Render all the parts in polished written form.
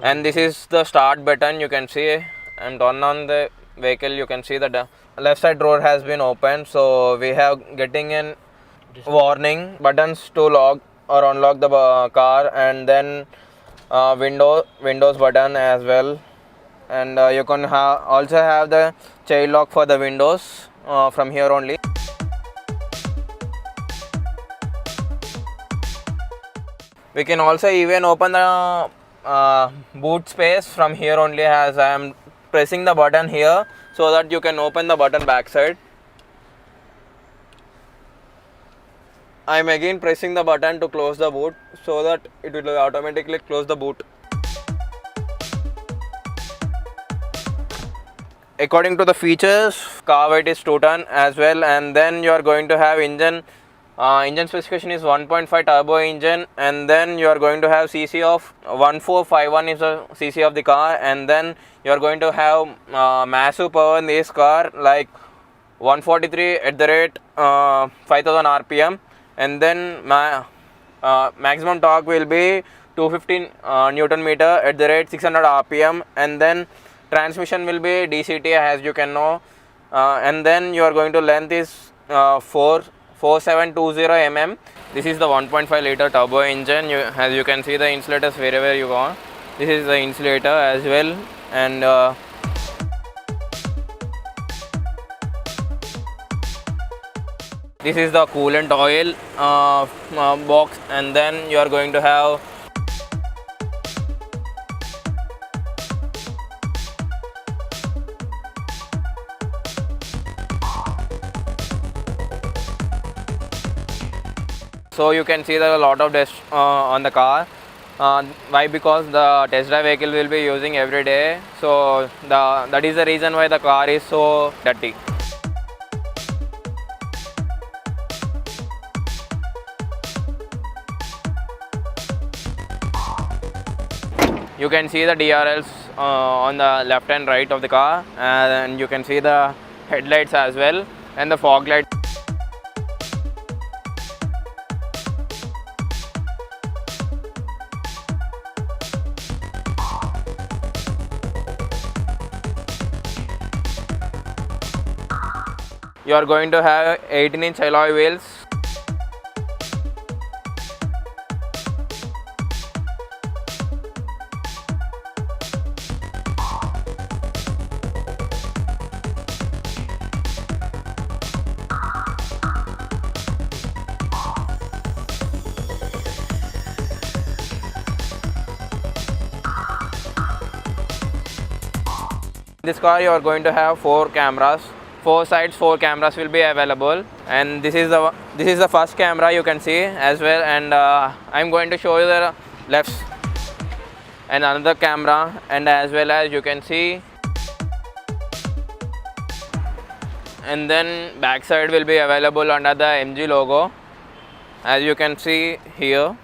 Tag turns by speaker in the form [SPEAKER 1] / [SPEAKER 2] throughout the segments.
[SPEAKER 1] And this is the start button. You can see and turn on the vehicle. You can see that the left side door has been opened, so we have getting in warning buttons to lock or unlock the car, and then windows button as well. And you can also have the child lock for the windows from here only. We can also even open the boot space from here only, as I am pressing the button here, so that you can open the button backside. I am again pressing the button to close the boot, so that it will automatically close the boot. According to the features, car weight is 2 ton as well, and then you are going to have engine specification is 1.5 turbo engine, and then you are going to have cc of 1451 is the cc of the car, and then you are going to have massive power in this car, like 143 at the rate 5000 rpm, and then maximum torque will be 215 newton meter at the rate 600 rpm, and then transmission will be DCT, as you can know, and then you are going to length is 4720 mm. This is the 1.5 liter turbo engine. As you can see the insulators wherever you go. This is the insulator as well, and this is the coolant oil box, and then you are going to have so you can see there are a lot of dust on the car. Why? Because the test drive vehicle will be using every day, so that is the reason why the car is so dirty. You can see the DRLs on the left and right of the car, and you can see the headlights as well, and the fog lights. You are going to have 18-inch alloy wheels. In this car you are going to have 4 cameras. 4 sides, 4 cameras will be available, and this is the first camera you can see as well, and I'm going to show you the left and another camera, and as well as you can see, and then back side will be available under the MG logo, as you can see here.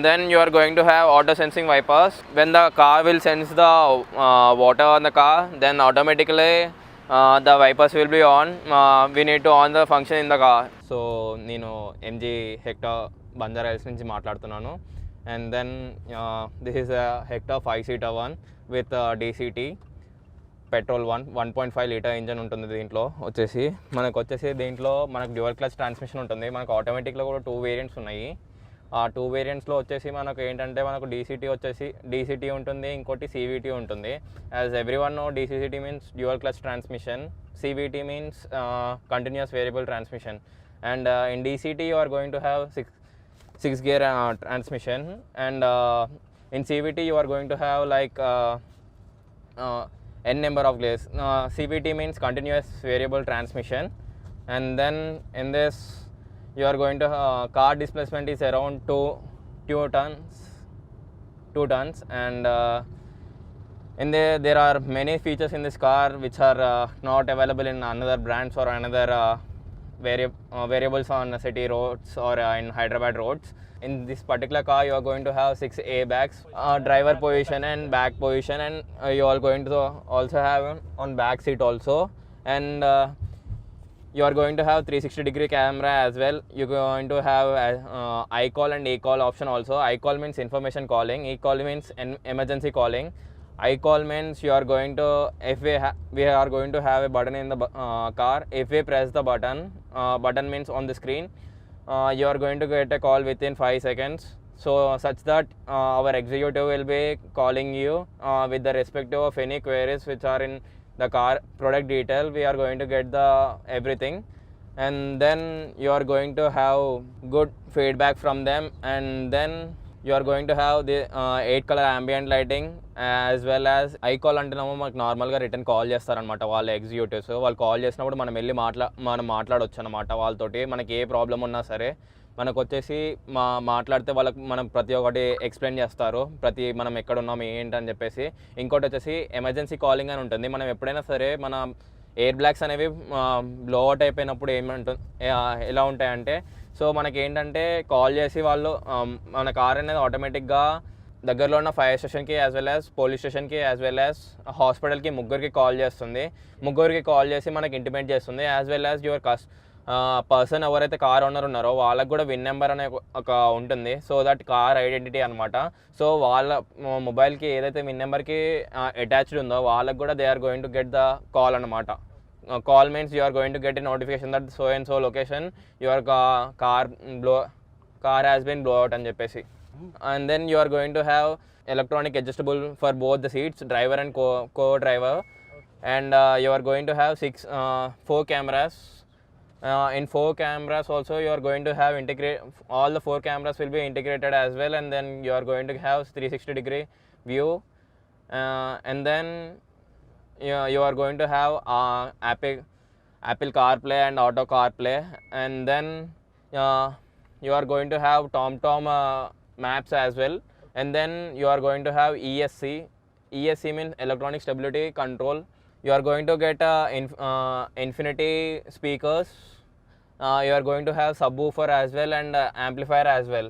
[SPEAKER 1] Then you are going to have auto sensing wipers. When the car will sense the water on the car, then automatically the wipers will be on. We need to on the function in the car. So nenu MG Hector Banjara Hills nunchi maatladutunnanu, and then this is a Hector 5-seater one with DCT petrol 1.5 litre engine ఉంటుంది. దీంట్లో వచ్చేసి దీంట్లో మనకు dual clutch transmission ఉంటుంది. మనకు ఆటోమేటిక్లో కూడా 2 variants ఉన్నాయి. ఆ 2 వేరియంట్స్లో వచ్చేసి మనకు ఏంటంటే మనకు డీసీటీ ఉంటుంది, ఇంకోటి CVT ఉంటుంది. As everyone know, DCT means dual clutch transmission, CVT means continuous variable transmission, and in DCT you are going to have 6 gear transmission, and in CVT you are going to have like n number of gears. CVT means continuous variable transmission, and then in this you are going to car displacement is around 2 tons, and there are many features in this car which are not available in another brands or another variables on city roads or in Hyderabad roads. In this particular car you are going to have 6 airbags, driver position and back position, and you are going to also have on back seat also, and You are going to have 360-degree camera as well. You're going to have iCall and eCall option also. iCall means information calling, eCall means emergency calling. iCall means you are going to, if we are going to have a button in the car. If we press the button means on the screen, you are going to get a call within 5 seconds. So such that our executive will be calling you with the respective of any queries which are in the car product detail. We are going to get the everything, and then you are going to have good feedback from them. And then you are going to have the 8 color ambient lighting, as well as iCall అంటేనేమో మనకు నార్మల్గా return call చేస్తారనమాట వాళ్ళ executives. వాళ్ళు call చేసినప్పుడు మనం వెళ్ళి మనం మాట్లాడవచ్చు అనమాట వాళ్ళతోటి. మనకి ఏ ప్రాబ్లం ఉన్నా సరే మనకు వచ్చేసి మాట్లాడితే వాళ్ళకి మనం ప్రతి ఒక్కటి ఎక్స్ప్లెయిన్ చేస్తారు, మనం ఎక్కడ ఉన్నాం ఏంటని చెప్పేసి. ఇంకోటి వచ్చేసి ఎమర్జెన్సీ కాలింగ్ అని ఉంటుంది. మనం ఎప్పుడైనా సరే మన ఎయిర్ బ్లాక్స్ అనేవి బ్లో అవుట్ అయిపోయినప్పుడు ఎలా ఉంటాయంటే, సో మనకి ఏంటంటే కాల్ చేసి వాళ్ళు మన కార్ అనేది ఆటోమేటిక్గా దగ్గరలో ఉన్న ఫైర్ స్టేషన్కి, యాజ్ వెల్ యాజ్ పోలీస్ స్టేషన్కి, యాజ్ వెల్ యాజ్ హాస్పిటల్కి ముగ్గురికి కాల్ చేస్తుంది. ముగ్గురికి కాల్ చేసి మనకి ఇంటిమేట్ చేస్తుంది. As well as your person ఎవరైతే కార్ ఓనర్ ఉన్నారో వాళ్ళకి కూడా విన్ నెంబర్ అనే ఒక ఉంటుంది. సో దట్ కార్ ఐడెంటిటీ అనమాట. సో వాళ్ళ మొబైల్కి ఏదైతే విన్ నెంబర్కి అటాచ్డ్ ఉందో వాళ్ళకి కూడా they are going to get the call అనమాట. Call means you are going to get a notification that so and so location your car has been blow out అని చెప్పేసి. And then you are going to have electronic adjustable for both the seats, driver and co-driver. And you are going to have 4 cameras. In 4 cameras also you are going to have all the 4 cameras will be integrated as well. And then you are going to have 360-degree view. And then you are going to have Apple CarPlay and Auto CarPlay. And then you are going to have TomTom maps as well. And then you are going to have ESC means electronic stability control. You are going to get infinity speakers. You are going to have subwoofer as well, and amplifier as well.